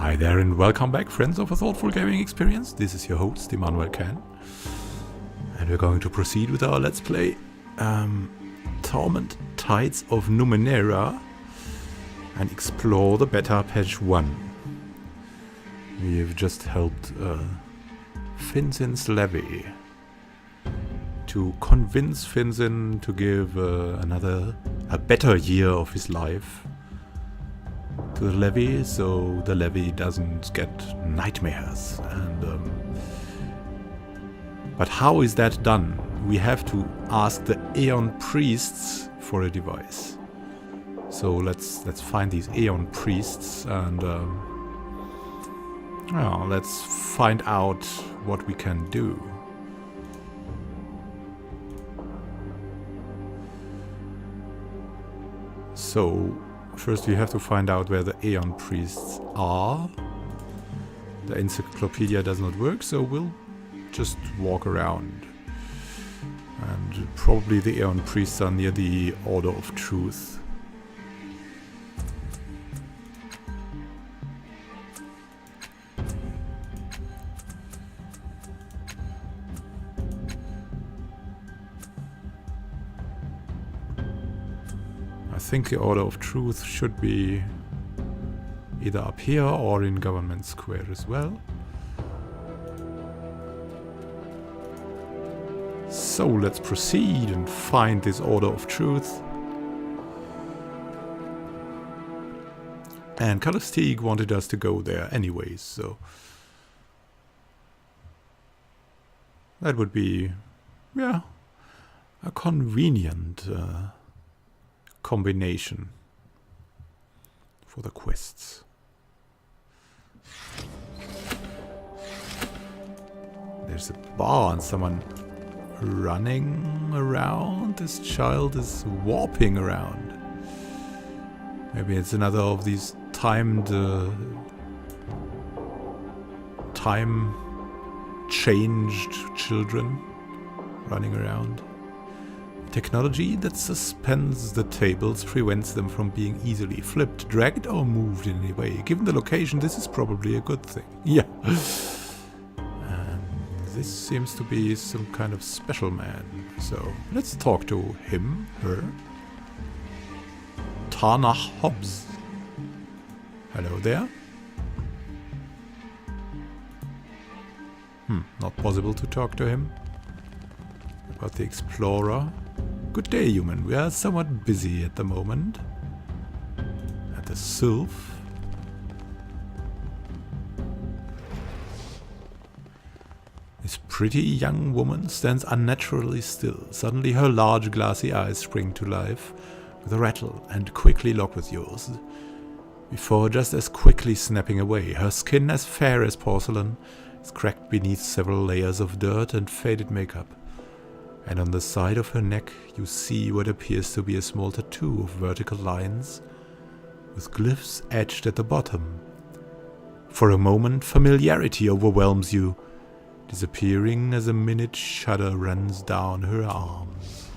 Hi there and welcome back, friends of a thoughtful gaming experience. This is your host, Immanuel Can. And we're going to proceed with our Let's Play Torment Tides of Numenera and explore the beta patch 1. We have just helped Finzin's levy to convince Finzin to give a better year of his life to the levy, so the levy doesn't get nightmares. And but how is that done? We have to ask the Aeon Priests for a device. So let's find these Aeon Priests and let's find out what we can do. So first we have to find out where the Aeon Priests are. The encyclopedia does not work, so we'll just walk around. And probably the Aeon Priests are near the Order of Truth. I think the Order of Truth should be either up here or in Government Square as well. So let's proceed and find this Order of Truth. And Calistique wanted us to go there anyways, so that would be, yeah, a convenient combination for the quests. There's a bar and someone running around. This child is warping around. Maybe it's another of these timed time changed children running around. Technology that suspends the tables prevents them from being easily flipped, dragged, or moved in any way. Given the location, this is probably a good thing. Yeah. And this seems to be some kind of special man. So let's talk to him, her. Tana Hobbs. Hello there. Not possible to talk to him. About the Explorer. Good day, human. We are somewhat busy at the moment. At the Sylph. This pretty young woman stands unnaturally still. Suddenly her large glassy eyes spring to life with a rattle and quickly lock with yours. Before just as quickly snapping away. Her skin, as fair as porcelain, is cracked beneath several layers of dirt and faded makeup. And on the side of her neck you see what appears to be a small tattoo of vertical lines with glyphs etched at the bottom. For a moment familiarity overwhelms you, disappearing as a minute shudder runs down her arms.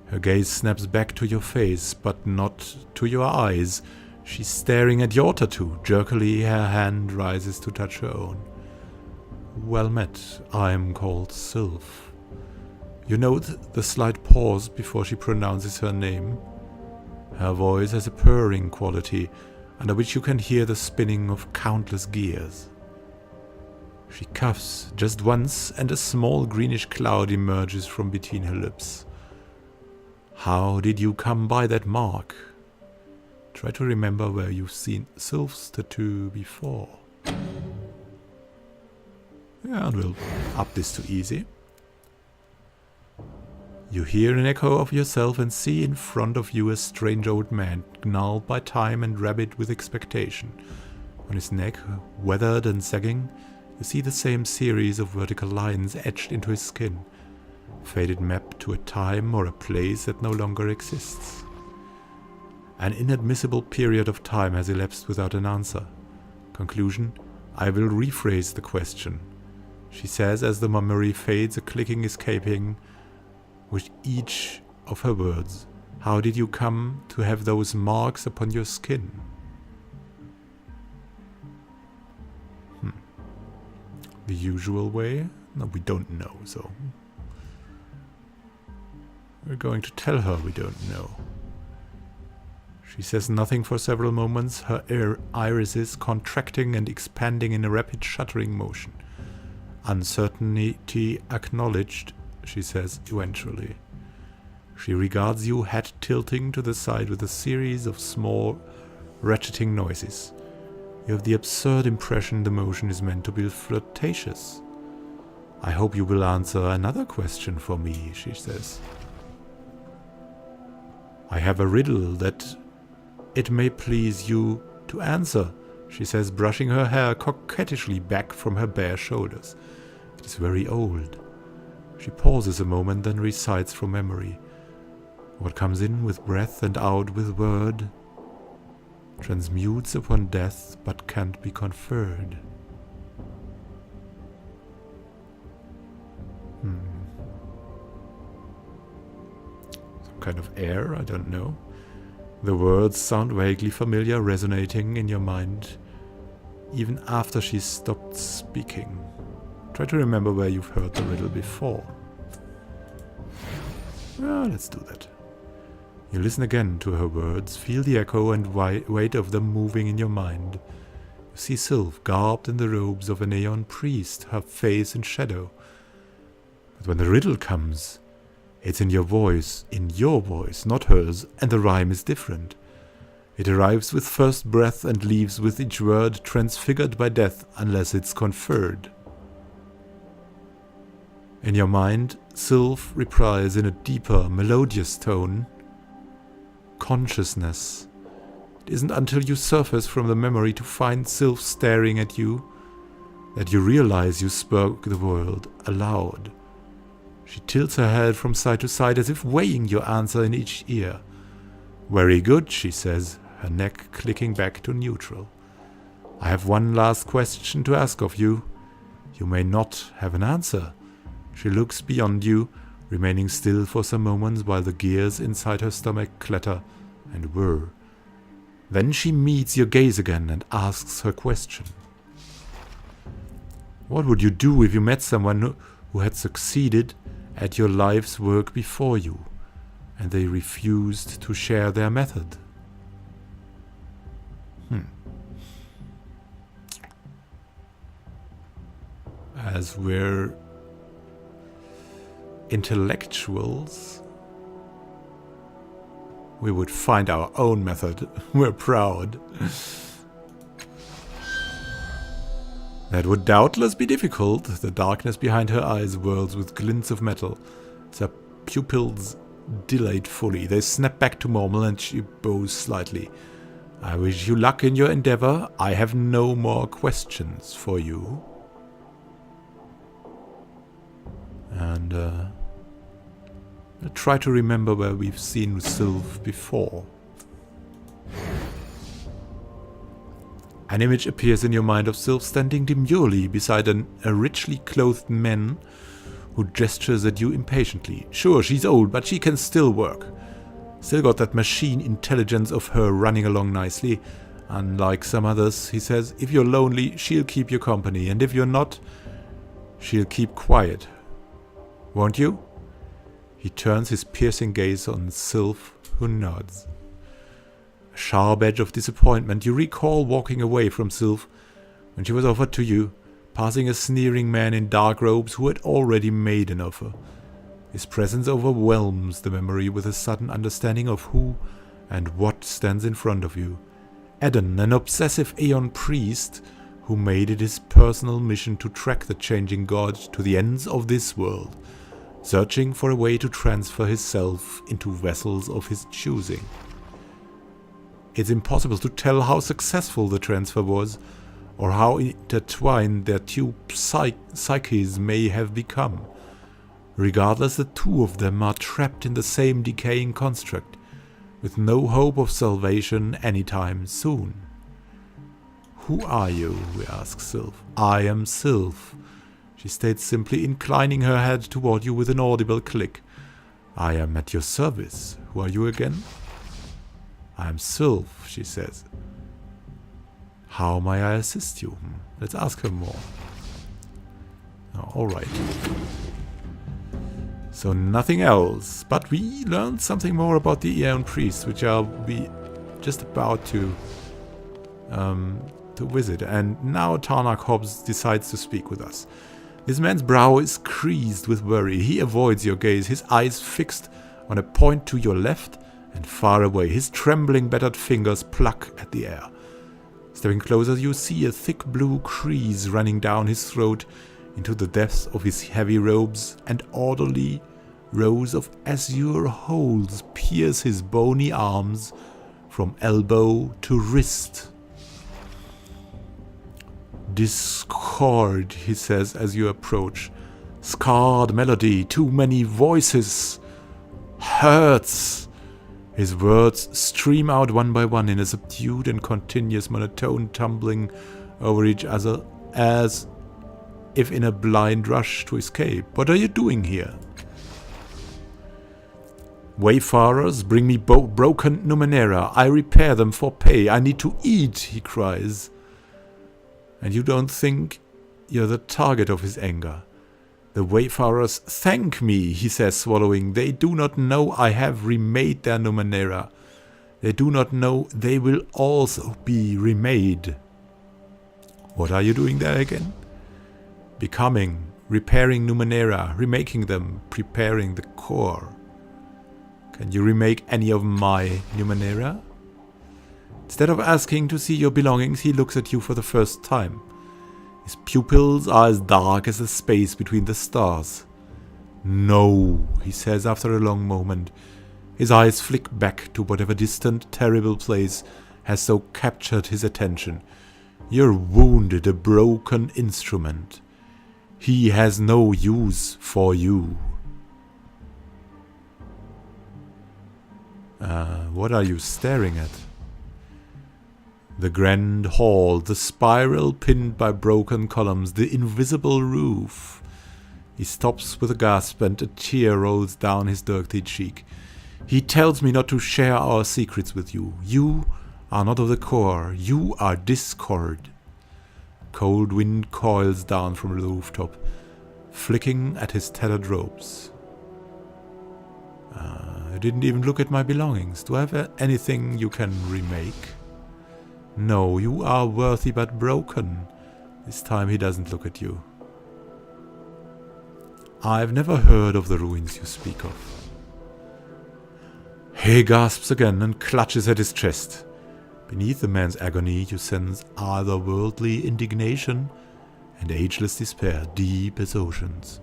Her gaze snaps back to your face, but not to your eyes. She's staring at your tattoo. Jerkily her hand rises to touch her own. Well met, I'm called Sylph. You note the slight pause before she pronounces her name. Her voice has a purring quality, under which you can hear the spinning of countless gears. She coughs just once, and a small greenish cloud emerges from between her lips. How did you come by that mark? Try to remember where you've seen Sylph's tattoo before. Yeah, and we'll up this to easy. You hear an echo of yourself and see in front of you a strange old man, gnarled by time and rabid with expectation. On his neck, weathered and sagging, you see the same series of vertical lines etched into his skin. Faded map to a time or a place that no longer exists. An inadmissible period of time has elapsed without an answer. Conclusion, I will rephrase the question. She says as the memory fades, a clicking escaping with each of her words. How did you come to have those marks upon your skin? the usual way? No, we don't know, so we're going to tell her we don't know. She says nothing for several moments, her irises contracting and expanding in a rapid shuddering motion. Uncertainty acknowledged, she says eventually. She regards you, head tilting to the side with a series of small, ratcheting noises. You have the absurd impression the motion is meant to be flirtatious. I hope you will answer another question for me, she says. I have a riddle that it may please you to answer, she says, brushing her hair coquettishly back from her bare shoulders. It is very old. She pauses a moment, then recites from memory. What comes in with breath and out with word transmutes upon death, but can't be conferred. Some kind of air, I don't know. The words sound vaguely familiar, resonating in your mind, even after she's stopped speaking. Try to remember where you've heard the riddle before. Well, let's do that. You listen again to her words, feel the echo and weight of them moving in your mind. You see Sylph garbed in the robes of an Aeon Priest, her face in shadow. But when the riddle comes, it's in your voice, not hers, and the rhyme is different. It arrives with first breath and leaves with each word transfigured by death unless it's conferred. In your mind, Sylph replies in a deeper, melodious tone. Consciousness. It isn't until you surface from the memory to find Sylph staring at you that you realize you spoke the word aloud. She tilts her head from side to side as if weighing your answer in each ear. Very good, she says, her neck clicking back to neutral. I have one last question to ask of you. You may not have an answer. She looks beyond you, remaining still for some moments while the gears inside her stomach clatter and whir. Then she meets your gaze again and asks her question. What would you do if you met someone who had succeeded at your life's work before you, and they refused to share their method? As we're intellectuals, we would find our own method. We're proud. That would doubtless be difficult. The darkness behind her eyes whirls with glints of metal. Her pupils dilate fully. They snap back to normal and she bows slightly. I wish you luck in your endeavor. I have no more questions for you. And try to remember where we've seen Sylph before. An image appears in your mind of Sylph standing demurely beside a richly clothed man who gestures at you impatiently. Sure, she's old, but she can still work. Still got that machine intelligence of her running along nicely. Unlike some others, he says, if you're lonely, she'll keep you company, and if you're not, she'll keep quiet. Won't you? He turns his piercing gaze on Sylph, who nods. A sharp edge of disappointment. You recall walking away from Sylph when she was offered to you, passing a sneering man in dark robes who had already made an offer. His presence overwhelms the memory with a sudden understanding of who and what stands in front of you. Aeon, an obsessive Aeon Priest who made it his personal mission to track the changing god to the ends of this world, searching for a way to transfer his self into vessels of his choosing. It's impossible to tell how successful the transfer was, or how intertwined their two psyches may have become. Regardless, the two of them are trapped in the same decaying construct, with no hope of salvation anytime soon. Who are you? We ask Sylph. I am Sylph, she states simply, inclining her head toward you with an audible click. I am at your service. Who are you again? I am Sylph, she says. How may I assist you? Let's ask her more. Alright. So nothing else. But we learned something more about the Aeon Priests, which I'll be just about to visit. And now Tarnak Hobbs decides to speak with us. This man's brow is creased with worry. He avoids your gaze, his eyes fixed on a point to your left and far away. His trembling, battered fingers pluck at the air. Stepping closer, you see a thick blue crease running down his throat into the depths of his heavy robes, and orderly rows of azure holes pierce his bony arms from elbow to wrist. Discord, he says as you approach. Scarred melody, too many voices. Hurts. His words stream out one by one in a subdued and continuous monotone, tumbling over each other as if in a blind rush to escape. What are you doing here? Wayfarers bring me broken Numenera. I repair them for pay. I need to eat, he cries. And you don't think you're the target of his anger. The wayfarers thank me, he says, swallowing. They do not know I have remade their Numenera. They do not know they will also be remade. What are you doing there again? Becoming, repairing Numenera, remaking them, preparing the core. Can you remake any of my Numenera? Instead of asking to see your belongings, he looks at you for the first time. His pupils are as dark as the space between the stars. No, he says after a long moment. His eyes flick back to whatever distant, terrible place has so captured his attention. You're wounded, a broken instrument. He has no use for you. What are you staring at? The grand hall, the spiral pinned by broken columns, the invisible roof. He stops with a gasp and a tear rolls down his dirty cheek. He tells me not to share our secrets with you. You are not of the core. You are discord. Cold wind coils down from the rooftop, flicking at his tattered robes. You didn't even look at my belongings. Do I have anything you can remake? No, you are worthy but broken. This time he doesn't look at you. I've never heard of the ruins you speak of. He gasps again and clutches at his chest. Beneath the man's agony you sense otherworldly indignation and ageless despair, deep as oceans.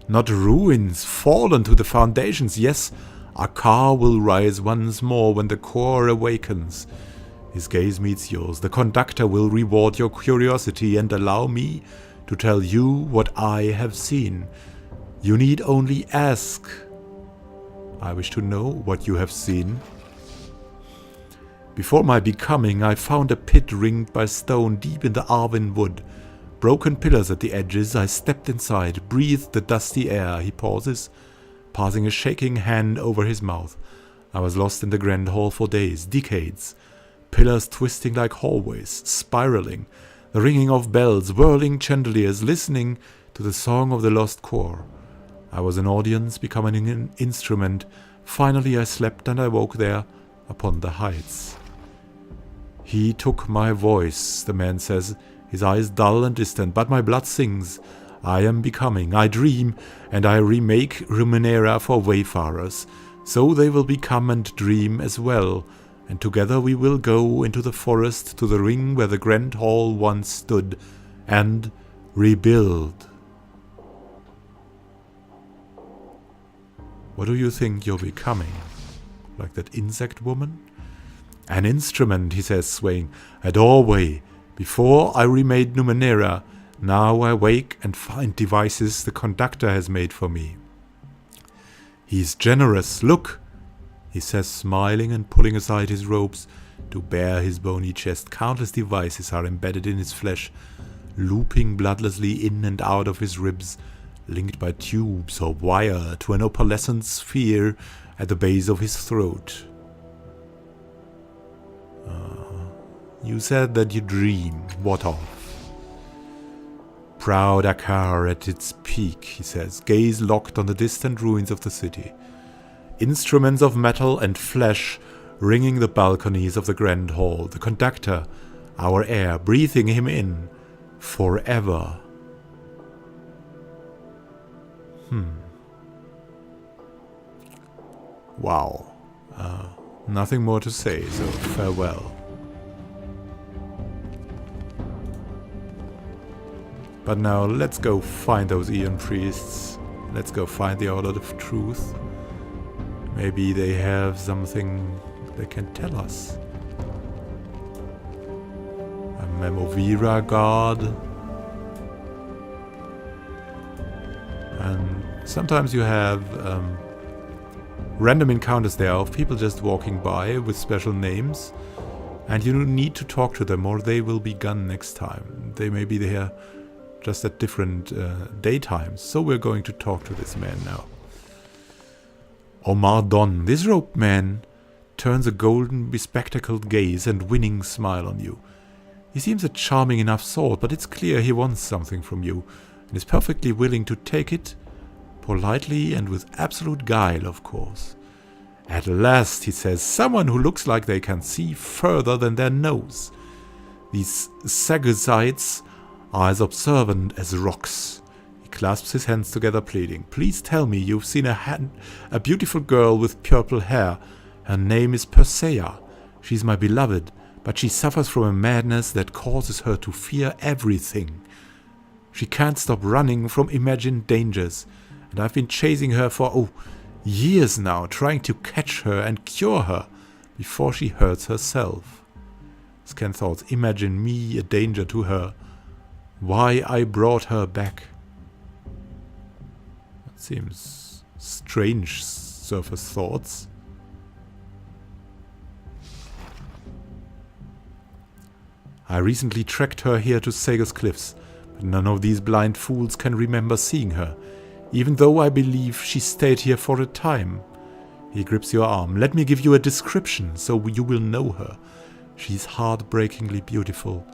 Not ruins, fallen to the foundations. Yes, Akar will rise once more when the core awakens. His gaze meets yours. The conductor will reward your curiosity and allow me to tell you what I have seen. You need only ask. I wish to know what you have seen. Before my becoming, I found a pit ringed by stone deep in the Arvin wood. Broken pillars at the edges. I stepped inside, breathed the dusty air. He pauses, passing a shaking hand over his mouth. I was lost in the grand hall for days, decades. Pillars twisting like hallways, spiraling, the ringing of bells, whirling chandeliers, listening to the song of the lost core. I was an audience, becoming an instrument. Finally I slept and I woke there upon the heights. He took my voice, the man says, his eyes dull and distant, but my blood sings. I am becoming, I dream, and I remake Numenera for wayfarers, so they will become and dream as well. And together we will go into the forest to the ring where the grand hall once stood, and rebuild. What do you think you're becoming? Like that insect woman? An instrument, he says, swaying. A doorway. Before I remade Numenera, now I wake and find devices the conductor has made for me. He's generous. Look! He says, smiling and pulling aside his robes to bare his bony chest. Countless devices are embedded in his flesh, looping bloodlessly in and out of his ribs, linked by tubes or wire to an opalescent sphere at the base of his throat. You said that you dream. What of? Proud Akar at its peak, he says, gaze locked on the distant ruins of the city. Instruments of metal and flesh ringing the balconies of the grand hall. The conductor, our air, breathing him in forever. Wow. Nothing more to say, so farewell. But now let's go find those Aeon Priests. Let's go find the Order of Truth. Maybe they have something they can tell us. A Memovira guard. And sometimes you have random encounters there of people just walking by with special names. And you need to talk to them or they will be gone next time. They may be there just at different daytimes. So we're going to talk to this man now. Omar Don, this robed man, turns a golden bespectacled gaze and winning smile on you. He seems a charming enough sort, but it's clear he wants something from you, and is perfectly willing to take it, politely and with absolute guile, of course. At last, he says, someone who looks like they can see further than their nose. These Sagusites are as observant as rocks. He clasps his hands together, pleading. Please tell me you've seen a beautiful girl with purple hair. Her name is Persea. She's my beloved, but she suffers from a madness that causes her to fear everything. She can't stop running from imagined dangers, and I've been chasing her for, years now, trying to catch her and cure her before she hurts herself. Scan thoughts, imagine me a danger to her. Why I brought her back. That seems strange, surface thoughts. I recently tracked her here to Sago's Cliffs, but none of these blind fools can remember seeing her, even though I believe she stayed here for a time. He grips your arm. Let me give you a description so you will know her. She's heartbreakingly beautiful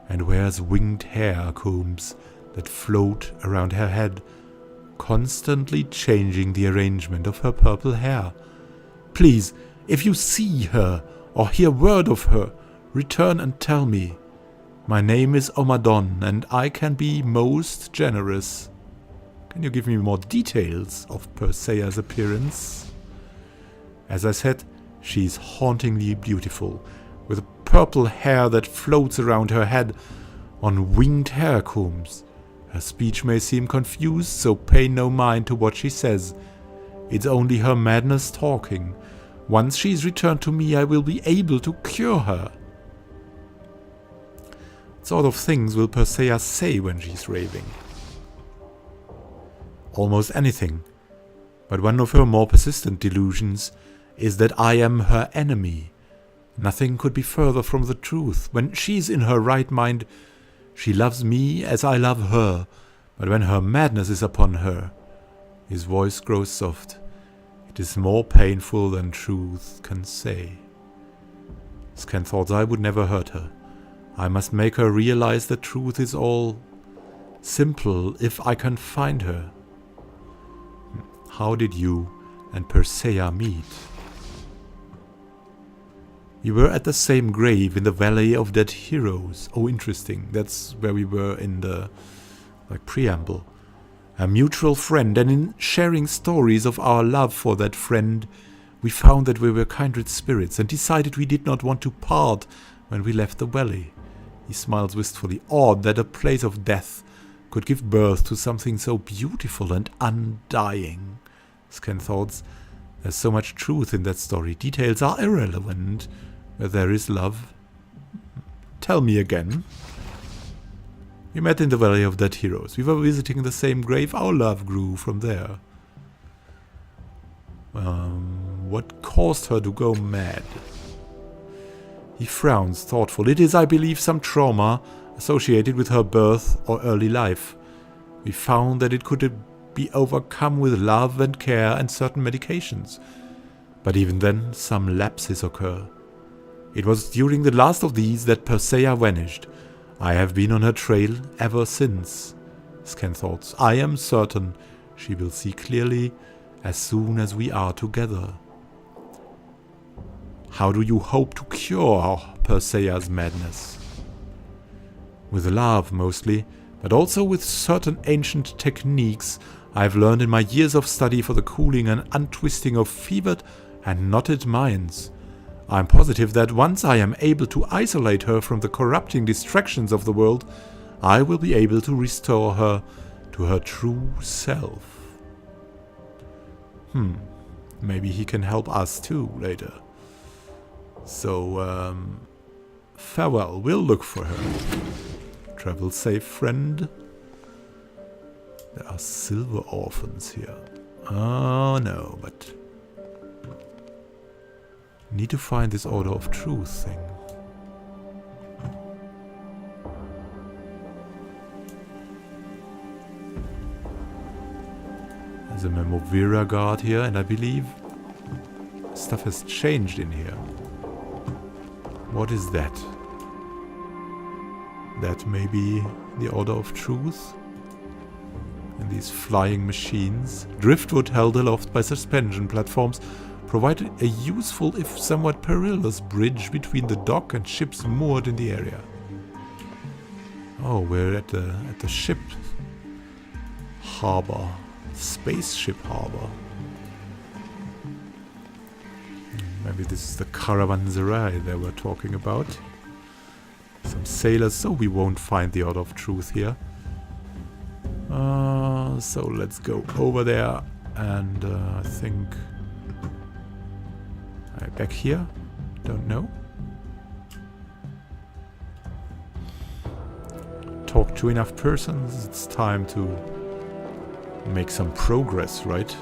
and wears winged hair combs that float around her head, constantly changing the arrangement of her purple hair. Please, if you see her or hear word of her, return and tell me. My name is Omadon, and I can be most generous. Can you give me more details of Persea's appearance? As I said, she's hauntingly beautiful, with purple hair that floats around her head on winged hair combs. Her speech may seem confused, so pay no mind to what she says. It's only her madness talking. Once she's returned to me, I will be able to cure her. What sort of things will Persea say when she's raving? Almost anything. But one of her more persistent delusions is that I am her enemy. Nothing could be further from the truth. When she's in her right mind, she loves me as I love her. But when her madness is upon her, his voice grows soft. It is more painful than truth can say. Scan thoughts, I would never hurt her. I must make her realize that truth is all simple if I can find her. How did you and Persea meet? We were at the same grave in the Valley of Dead Heroes. Oh, interesting. That's where we were in the preamble. A mutual friend, and in sharing stories of our love for that friend, we found that we were kindred spirits and decided we did not want to part when we left the valley. He smiles wistfully. Odd that a place of death could give birth to something so beautiful and undying. Scan thoughts. There's so much truth in that story. Details are irrelevant where there is love. Tell me again. We met in the Valley of Dead Heroes. We were visiting the same grave. Our love grew from there. What caused her to go mad? He frowns, thoughtful. It is, I believe, some trauma associated with her birth or early life. We found that it could be overcome with love and care and certain medications. But even then, some lapses occur. It was during the last of these that Persea vanished. I have been on her trail ever since. Scan thoughts. I am certain she will see clearly as soon as we are together. How do you hope to cure Perseia's madness? With love, mostly, but also with certain ancient techniques I've learned in my years of study for the cooling and untwisting of fevered and knotted minds. I'm positive that once I am able to isolate her from the corrupting distractions of the world, I will be able to restore her to her true self. Maybe he can help us too later. So, farewell, we'll look for her. Travel safe, friend. There are silver orphans here. Oh no, but... need to find this Order of Truth thing. There's a Memovira guard here, and I believe stuff has changed in here. What is that? That may be the Order of Truth? And these flying machines, driftwood held aloft by suspension platforms, provided a useful if somewhat perilous bridge between the dock and ships moored in the area. Oh, we're at the ship harbor. Spaceship harbor. Maybe this is the caravanserai they were talking about. Some sailors, so we won't find the Order of Truth here. So let's go over there and I think... back here? Don't know. Talk to enough persons, it's time to make some progress, right?